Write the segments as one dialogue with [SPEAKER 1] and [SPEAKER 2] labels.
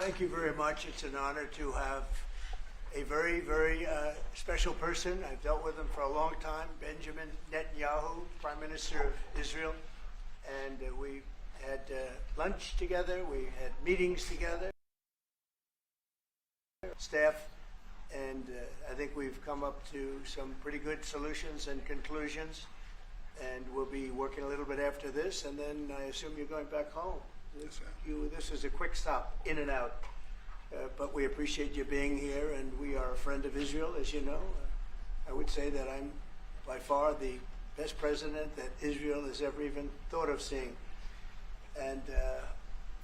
[SPEAKER 1] Thank you very much. It's an honor to have a very, very special person. I've dealt with him for a long time, Benjamin Netanyahu, Prime Minister of Israel. And we had lunch together, we had meetings together, staff, and I think we've come up to some pretty good solutions and conclusions. And we'll be working a little bit after this, and then I assume you're going back home.
[SPEAKER 2] Yes, sir.
[SPEAKER 1] This is a quick stop, in and out. But we appreciate you being here, and we are a friend of Israel, as you know. I would say that I'm by far the best president that Israel has ever even thought of seeing. And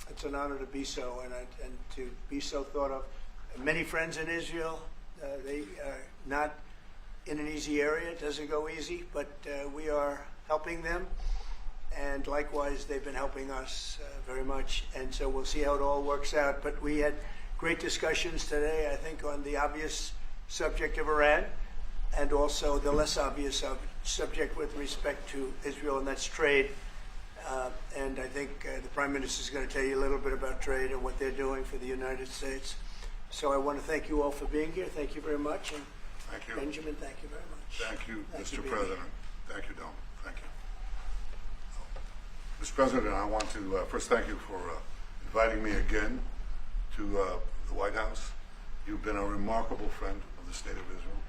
[SPEAKER 1] it's an honor to be so, and to be so thought of. Many friends in Israel, they are not in an easy area. It doesn't go easy, but we are helping them. And likewise, they've been helping us very much. And so we'll see how it all works out. But we had great discussions today, I think, on the obvious subject of Iran, and also the less obvious subject with respect to Israel, and that's trade. And I think the Prime Minister is going to tell you a little bit about trade and what they're doing for the United States. So I want to thank you all for being here. Thank you very much. And
[SPEAKER 2] Thank you.
[SPEAKER 1] Benjamin, thank you very much.
[SPEAKER 2] Thank you,
[SPEAKER 1] Thank
[SPEAKER 2] Mr.
[SPEAKER 1] you, Bibi.
[SPEAKER 2] President. Thank you, Don. Thank you. Mr. President, I want to first thank you for inviting me again to the White House. You've been a remarkable friend of the State of Israel.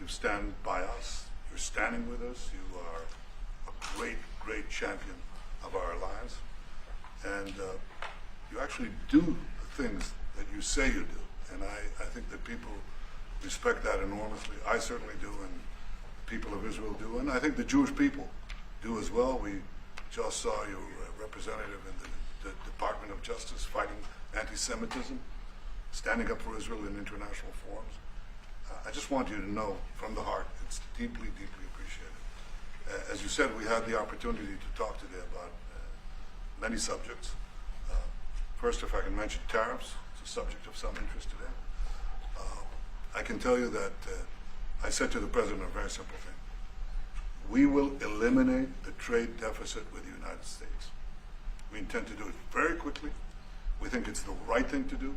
[SPEAKER 2] You stand by us. You're standing with us. You are a great, great champion of our alliance. And you actually do the things that you say you do. And I think that people respect that enormously. I certainly do, and the people of Israel do, and I think the Jewish people do as well. We just saw your representative in the Department of Justice fighting anti-Semitism, standing up for Israel in international forums. I just want you to know from the heart, it's deeply, deeply appreciated. As you said, we had the opportunity to talk today about many subjects. First, if I can mention tariffs, it's a subject of some interest today. I can tell you that I said to the President a very simple thing. We will eliminate the trade deficit with the United States. We intend to do it very quickly. We think it's the right thing to do.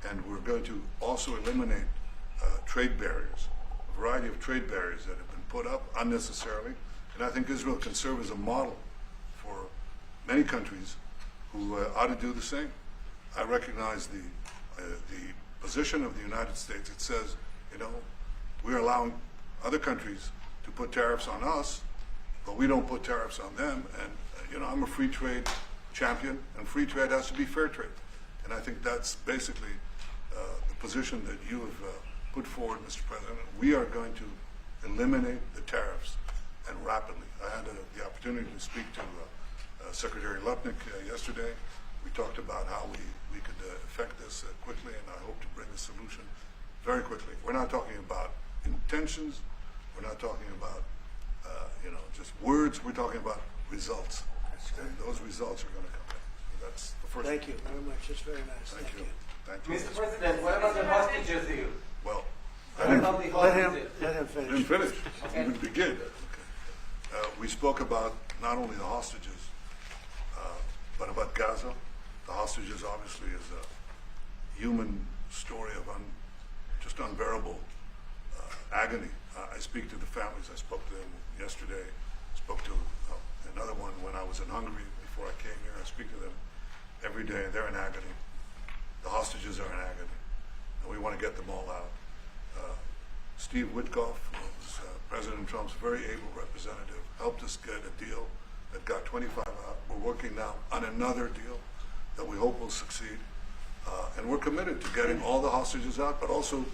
[SPEAKER 2] And we're going to also eliminate trade barriers, a variety of trade barriers that have been put up unnecessarily. And I think Israel can serve as a model for many countries who ought to do the same. I recognize the position of the United States. It says, you know, we're allowing other countries to put tariffs on us, but we don't put tariffs on them. And, you know, I'm a free trade champion, and free trade has to be fair trade. And I think that's basically the position that you have put forward, Mr. President. We are going to eliminate the tariffs, and rapidly. I had the opportunity to speak to Secretary Lutnick yesterday. We talked about how we could effect this quickly, and I hope to bring a solution very quickly. We're not talking about intentions. We're not talking about you know, just words. We're talking about results. And those results are going to come in. So that's the first.
[SPEAKER 1] Thank you very much. It's very nice.
[SPEAKER 2] Thank you. Thank you.
[SPEAKER 3] Mr. President, what about the hostages here?
[SPEAKER 2] Well,
[SPEAKER 3] What about the
[SPEAKER 1] Let him
[SPEAKER 3] hostages?
[SPEAKER 2] I
[SPEAKER 1] finish.
[SPEAKER 2] didn't finish.
[SPEAKER 3] Okay.
[SPEAKER 2] We begin. We spoke about not only the hostages, but about Gaza. The hostages obviously is a human story of just unbearable agony. I speak to the families. I spoke to them yesterday. I spoke to another one when I was in Hungary before I came here. I speak to them every day. They're in agony. The hostages are in agony, and we want to get them all out. Steve Witkoff was President Trump's very able representative, helped us get a deal that got 25 out. We're working now on another deal that we hope will succeed. And we're committed to getting all the hostages out, but also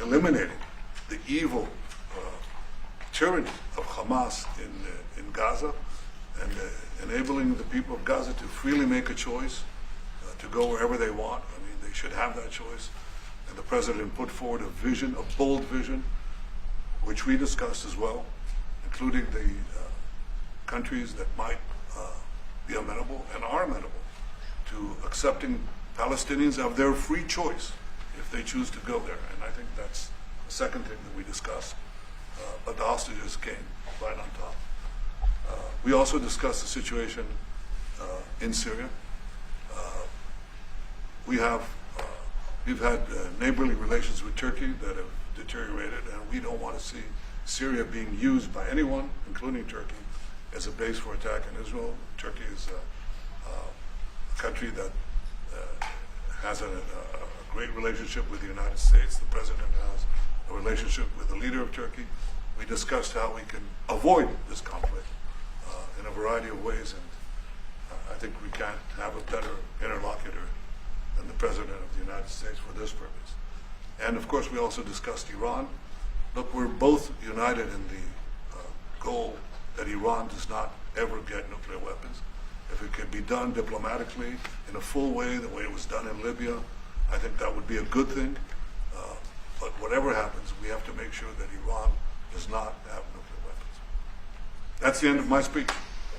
[SPEAKER 2] eliminating the evil tyranny of Hamas in Gaza, and enabling the people of Gaza to freely make a choice to go wherever they want. I mean, they should have that choice. And the President put forward a vision, a bold vision, which we discussed as well, including the countries that might be amenable and are amenable to accepting Palestinians of their free choice if they choose to go there. And I think that's the second thing that we discussed. But the hostages came right on top. We also discussed the situation in Syria. we've had neighborly relations with Turkey that have deteriorated, and we don't want to see Syria being used by anyone, including Turkey, as a base for attack in Israel. Turkey is a country that has a great relationship with the United States. The president has a relationship with the leader of Turkey. We discussed how we can avoid this conflict in a variety of ways, and I think we can't have a better interlocutor than the President of the United States for this purpose. And of course, we also discussed Iran. Look, we're both united in the goal that Iran does not ever get nuclear weapons. If it can be done diplomatically in a full way, the way it was done in Libya, I think that would be a good thing. But whatever happens, we have to make sure that Iran does not have nuclear weapons. That's the end of my speech.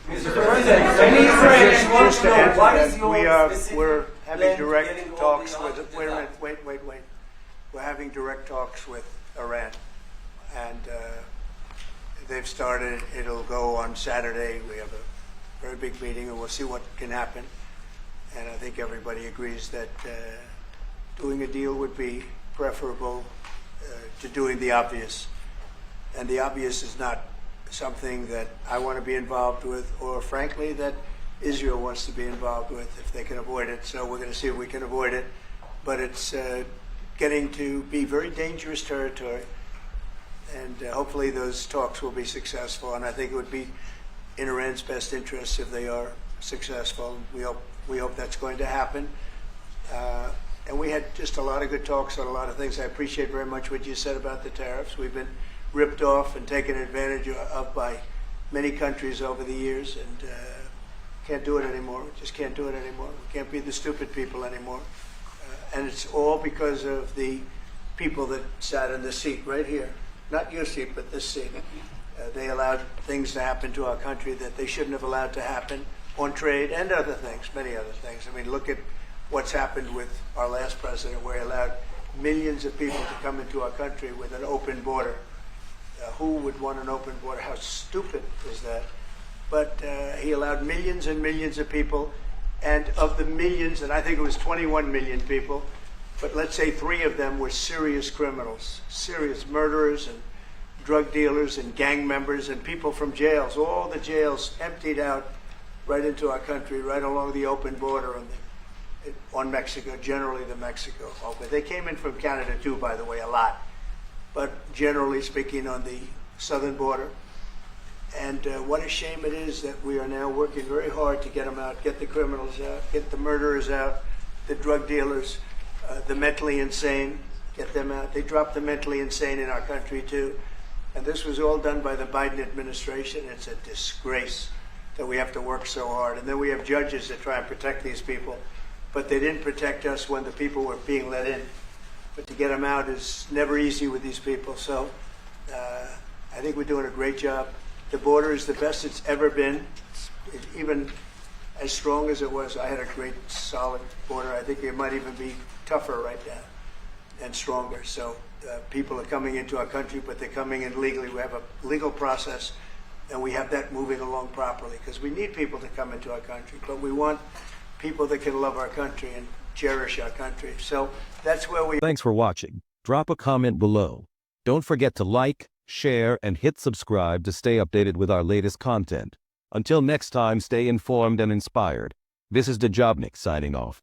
[SPEAKER 3] Mr. President, many Israelis want
[SPEAKER 1] Just
[SPEAKER 3] to
[SPEAKER 1] to
[SPEAKER 3] know
[SPEAKER 1] add to
[SPEAKER 3] what
[SPEAKER 1] that,
[SPEAKER 3] is your
[SPEAKER 1] we're
[SPEAKER 3] specific
[SPEAKER 1] having
[SPEAKER 3] plan to
[SPEAKER 1] direct
[SPEAKER 3] getting all
[SPEAKER 1] talks
[SPEAKER 3] the
[SPEAKER 1] with,
[SPEAKER 3] hostages
[SPEAKER 1] wait a minute,
[SPEAKER 3] out?
[SPEAKER 1] wait. We're having direct talks with Iran. And they've started, it'll go on Saturday. We have a very big meeting and we'll see what can happen. And I think everybody agrees that doing a deal would be preferable to doing the obvious. And the obvious is not something that I want to be involved with, or frankly, that Israel wants to be involved with if they can avoid it. So we're going to see if we can avoid it. But it's getting to be very dangerous territory. And hopefully those talks will be successful. And I think it would be in Iran's best interest if they are successful. We hope that's going to happen. And we had just a lot of good talks on a lot of things. I appreciate very much what you said about the tariffs. We've been ripped off and taken advantage of by many countries over the years, and can't do it anymore. Just can't do it anymore. We can't be the stupid people anymore. And it's all because of the people that sat in the seat right here. Not your seat, but this seat. They allowed things to happen to our country that they shouldn't have allowed to happen on trade and other things, many other things. I mean, look at what's happened with our last president, where he allowed millions of people to come into our country with an open border. Who would want an open border? How stupid is that? But he allowed millions and millions of people, and of the millions, and I think it was 21 million people, but let's say 3 of them were serious criminals, serious murderers and drug dealers and gang members and people from jails. All the jails emptied out right into our country, right along the open border on Mexico, generally the Mexico. But they came in from Canada too, by the way, a lot. But generally speaking, on the southern border. And what a shame it is that we are now working very hard to get them out, get the criminals out, get the murderers out, the drug dealers, the mentally insane, get them out. They dropped the mentally insane in our country too. And this was all done by the Biden administration. It's a disgrace that we have to work so hard. And then we have judges that try and protect these people. But they didn't protect us when the people were being let in. But to get them out is never easy with these people. So I think we're doing a great job. The border is the best it's ever been. It's even as strong as it was. I had a great, solid border. I think it might even be tougher right now and stronger. So people are coming into our country, but they're coming in legally. We have a legal process, and we have that moving along properly, because we need people to come into our country. But we want people that can love our country and cherish our country. So that's where we...
[SPEAKER 4] Thanks for watching. Drop a comment below. Don't forget to like, share, and hit subscribe to stay updated with our latest content. Until next time, stay informed and inspired. This is Dejobnik signing off.